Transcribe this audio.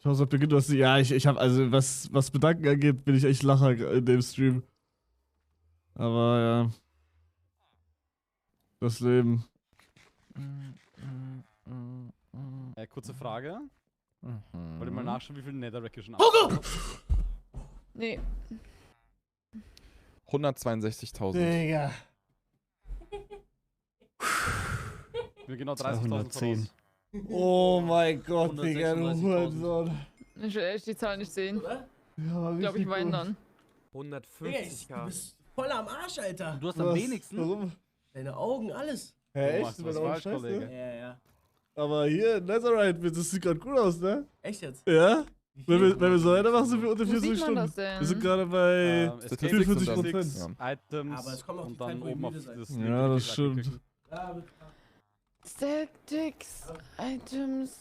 Tausend beginnt, du hast ja, ich hab, also was Bedanken angeht, bin ich echt Lacher in dem Stream. Aber ja. Das Leben. Kurze Frage. Wollt ihr mal nachschauen, wie viel Netherrack ihr schon Hugo! Nee. 162.000. Digga. Ich bin genau 30.000 voraus. Oh mein Gott, Digga, du 136.000. Hurensohn. Ich will echt die Zahl nicht sehen. Oder? Ja, Ich glaube, ich weine dann. Digga, du 150k. bist voll am Arsch, Alter. Du hast am wenigsten. Warum? Deine Augen, alles. Hä, Du echt? machst Meine was Augen falsch, scheiße? Kollege. Ja. Aber hier, Netherite, das sieht grad gut aus, ne? Echt jetzt? Ja? Wenn wir so weitermachen, sind wir unter Wo 24 sieht man Stunden. das Wir sind denn? gerade bei Escape 44%. Ja. Items Aber es kommt auf die und dann Zeit, wo ihr oben auf müde seid. das Ja, das stimmt. Ja, Statics, Items.